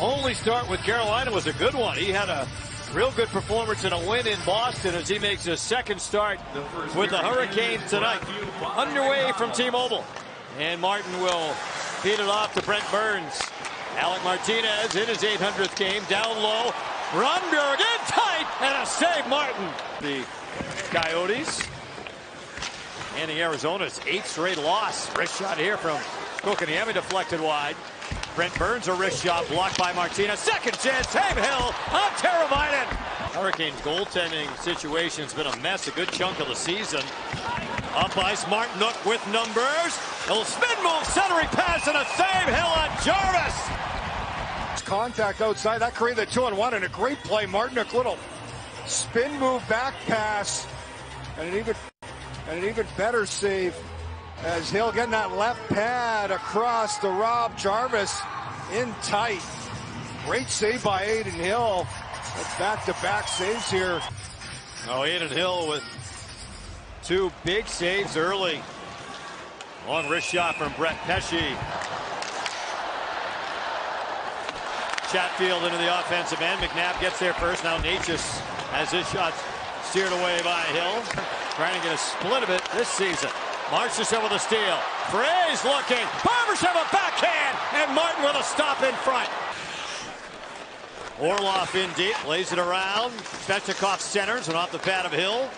only start with Carolina was a good one. He had a real good performance in a win in Boston as he makes his second start with the Hurricanes tonight. Underway from T-Mobile. And Martin will feed it off to Brent Burns. Alec Martinez in his 800th game, down low. Rundberg in tight, and a save, Martin. The Coyotes ending Arizona's 8th straight loss. Wrist shot here from Kotkaniemi, deflected wide. Brent Burns, a wrist shot blocked by Martinez. Second chance, save Hill on Teravainen. Hurricanes goaltending situation's been a mess a good chunk of the season. Up ice, Martinook with numbers. He'll spin move, centering pass, and a save. Hill on Jarvis. Contact outside, that created the 2-on-1 and a great play. Martinook, little spin move back pass, and an even better save as Hill getting that left pad across to Rob Jarvis in tight. Great save by Adin Hill. Back-to-back saves here. Oh, Adin Hill with 2 big saves early. Long wrist shot from Brett Pesce. Chatfield into the offensive end. McNabb gets there first. Now Necas has his shot steered away by Hill. Trying to get a split of it this season. Marchessault with a steal. Fraze looking. Barbashev a backhand. And Martin with a stop in front. Orlov in deep. Lays it around. Svechnikov centers and off the pad of Hill.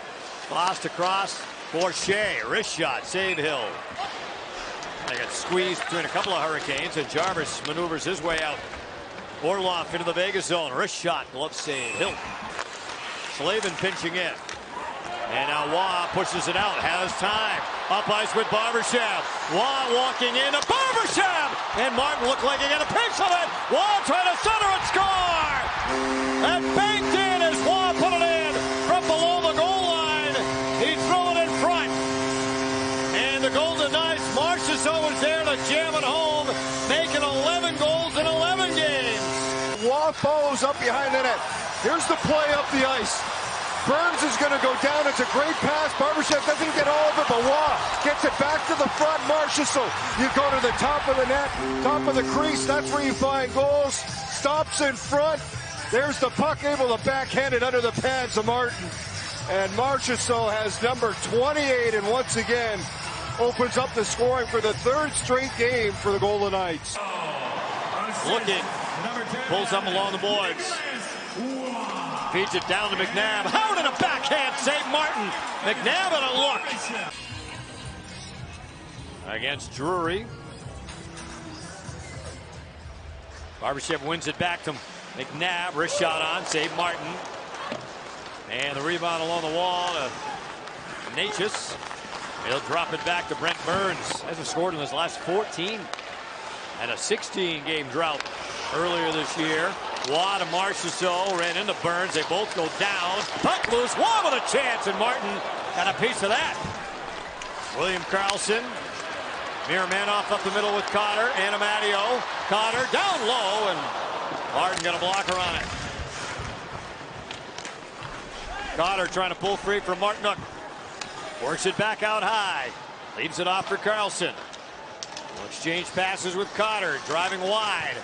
Lost across for Shea. Wrist shot. Save Hill. They got squeezed between a couple of Hurricanes. And Jarvis maneuvers his way out. Orlov into the Vegas zone. Wrist shot. Glove save. Hill. Slavin pinching in. And now Waugh pushes it out. Has time. Up ice with Barbashev. Waugh walking in to Barbashev. And Martin looked like he got a piece of it. Waugh trying to center and score. And banked in as Waugh put it in from below the goal line. He threw it in front. And the Golden Knights, Marchessault was there to jam it home, making 11 goals in 11 games. Waugh follows up behind the net. Here's the play up the ice. Burns is going to go down. It's a great pass. Barbashev doesn't get all of it, but Waugh gets it back to the front. Marchessault, you go to the top of the net, top of the crease. That's where you find goals. Stops in front. There's the puck, able to backhand it under the pads of Martin. And Marchessault has number 28, and once again opens up the scoring for the 3rd straight game for the Golden Knights. Looking, pulls up along the boards. Feeds it down to McNabb. Howard in a backhand save, Martin. McNabb in a look. Against Drury. Barbashev wins it back to McNabb. Wrist shot on, save Martin. And the rebound along the wall to Necas. He'll drop it back to Brent Burns. Hasn't scored in his last 14. And a 16-game drought earlier this year. Waugh to Marchessault, ran into Burns. They both go down. Puck loose. Waugh with a chance, and Martin got a piece of that. William Karlsson. Miromanov up the middle with Cotter. Animadio. Cotter down low, and Martin got a blocker on it. Cotter trying to pull free from Martinook. Works it back out high. Leaves it off for Karlsson. Will exchange passes with Cotter. Driving wide.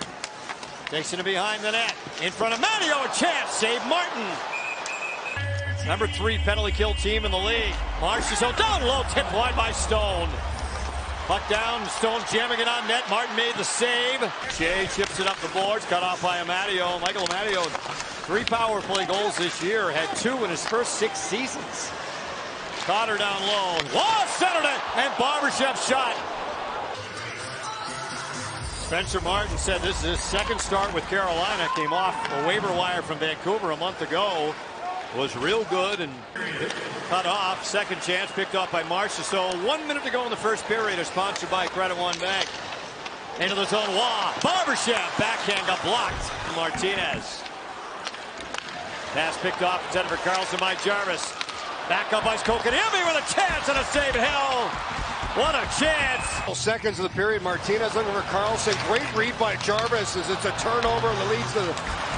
Takes it behind the net. In front of Matteo, a chance. Save Martin. Number 3 penalty kill team in the league. Marchessault down low, tipped wide by Stone. Puck down, Stone jamming it on net. Martin made the save. Shea chips it up the boards, cut off by Amadio. Michael Amadio, 3 power play goals this year. Had 2 in his first 6 seasons. Cotter down low. Waugh centered it, and Barbashev shot. Spencer Martin said this is his 2nd start with Carolina. Came off a waiver wire from Vancouver a month ago. Was real good and cut off. 2nd chance picked off by Marchessault. 1 minute to go in the first period. Sponsored by Credit One Bank. Into the zone. Waugh. Barbashev. Backhand got blocked. Martinez. Pass picked off. Intended for Karlsson by Jarvis. Back up ice. Kotkaniemi with a chance and a save. Hill. What a chance. Seconds of the period. Martinez looking for Karlsson. Great read by Jarvis as it's a turnover that leads to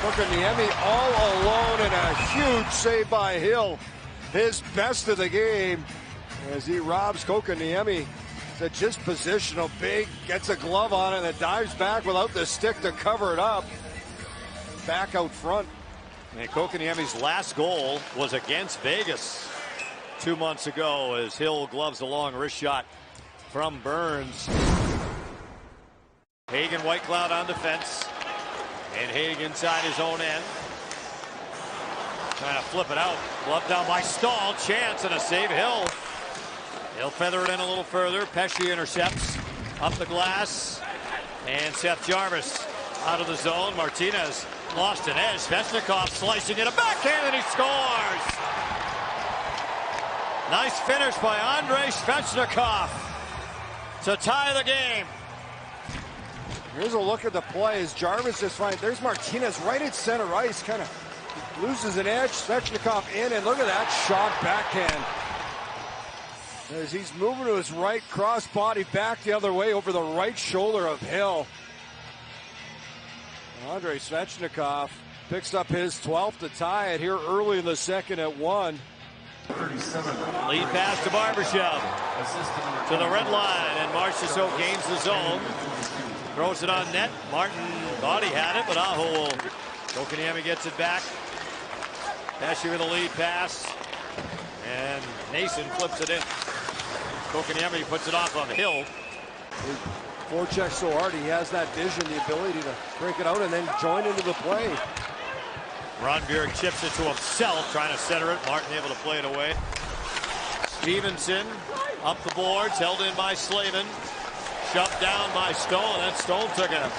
Kotkaniemi all alone, and a huge save by Hill. His best of the game as he robs Kotkaniemi. It's just positional. Big, gets a glove on it and dives back without the stick to cover it up. back out front. And Kotkaniemi's last goal was against Vegas 2 months ago as Hill gloves a long wrist shot from Burns. Hagen Whitecloud on defense. And Hagen inside his own end. Trying to flip it out. Glove down by Stahl. Chance and a save. Hill. He'll feather it in a little further. Pesce intercepts. Up the glass. And Seth Jarvis out of the zone. Martinez lost an edge. Svechnikov slicing it a backhand and he scores. Nice finish by Andrei Svechnikov to tie the game. Here's a look at the play as Jarvis just finds. There's Martinez right at center ice. Kind of loses an edge. Svechnikov in, and look at that shot backhand. As he's moving to his right, cross body back the other way over the right shoulder of Hill. Andrei Svechnikov picks up his 12th to tie it here early in the second at 1. Lead pass to Barbashev. To the red line, and Marchessault gains the zone. Throws it on net. Martin thought he had it, but Aho will. Kotkaniemi gets it back. Pesce with a lead pass. And Nason flips it in. Kotkaniemi puts it off of Hill. He forechecks so hard, he has that vision, the ability to break it out and then join into the play. Ronberg chips it to himself, trying to center it. Martin able to play it away. Stevenson up the boards, held in by Slavin. Shoved down by Stone. Then Stone took an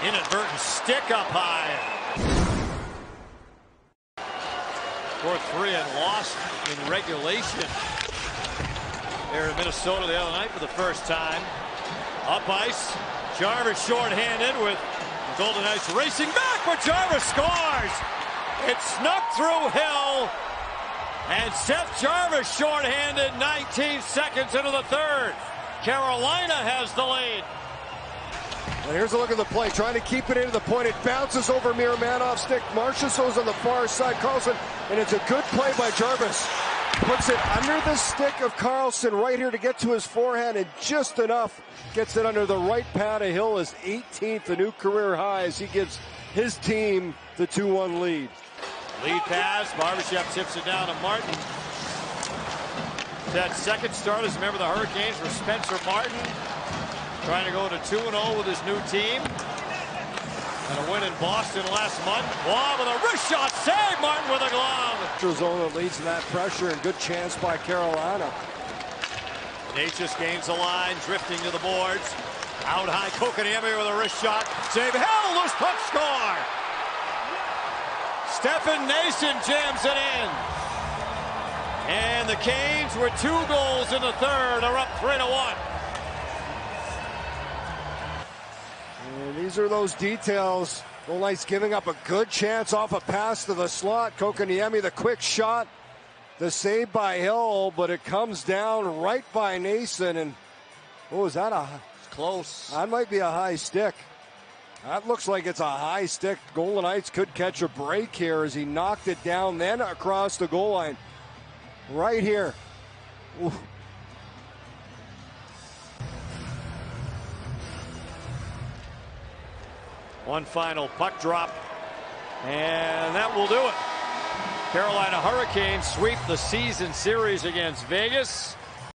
inadvertent stick up high. Scored 3 and lost in regulation there in Minnesota the other night for the first time. Up ice. Jarvis short-handed with Golden Knights racing back, but Jarvis scores. It snuck through Hill. And Seth Jarvis short-handed 19 seconds into the third. Carolina has the lead. And here's a look at the play, trying to keep it into the point. It bounces over Miromanov's stick. Marchessault's on the far side. Karlsson, and it's a good play by Jarvis. Puts it under the stick of Karlsson right here to get to his forehand, and just enough gets it under the right pad of Hill. His 18th, a new career high, as he gives his team the 2-1 lead. Lead pass. Barbashev tips it down to Martin. That second start, as remember the Hurricanes were Spencer Martin trying to go to 2-0 with his new team. And a win in Boston last month. Wow, with a wrist shot save, Martin with a glove. Arizona leads in that pressure, and good chance by Carolina. Necas gains the line, drifting to the boards. Out high, Kotkaniemi with a wrist shot. Save, Hill, loose puck, score. Stefan Nason jams it in. And the Canes with 2 goals in the third are up 3-1. And these are those details. Golden Knights giving up a good chance off a pass to the slot. Kotkaniemi, the quick shot. The save by Hill, but it comes down right by Nason. And oh, is that It's close. That might be a high stick. That looks like it's a high stick. Golden Knights could catch a break here as he knocked it down, then across the goal line. Right here. Ooh. One final puck drop, and that will do it. Carolina Hurricanes sweep the season series against Vegas.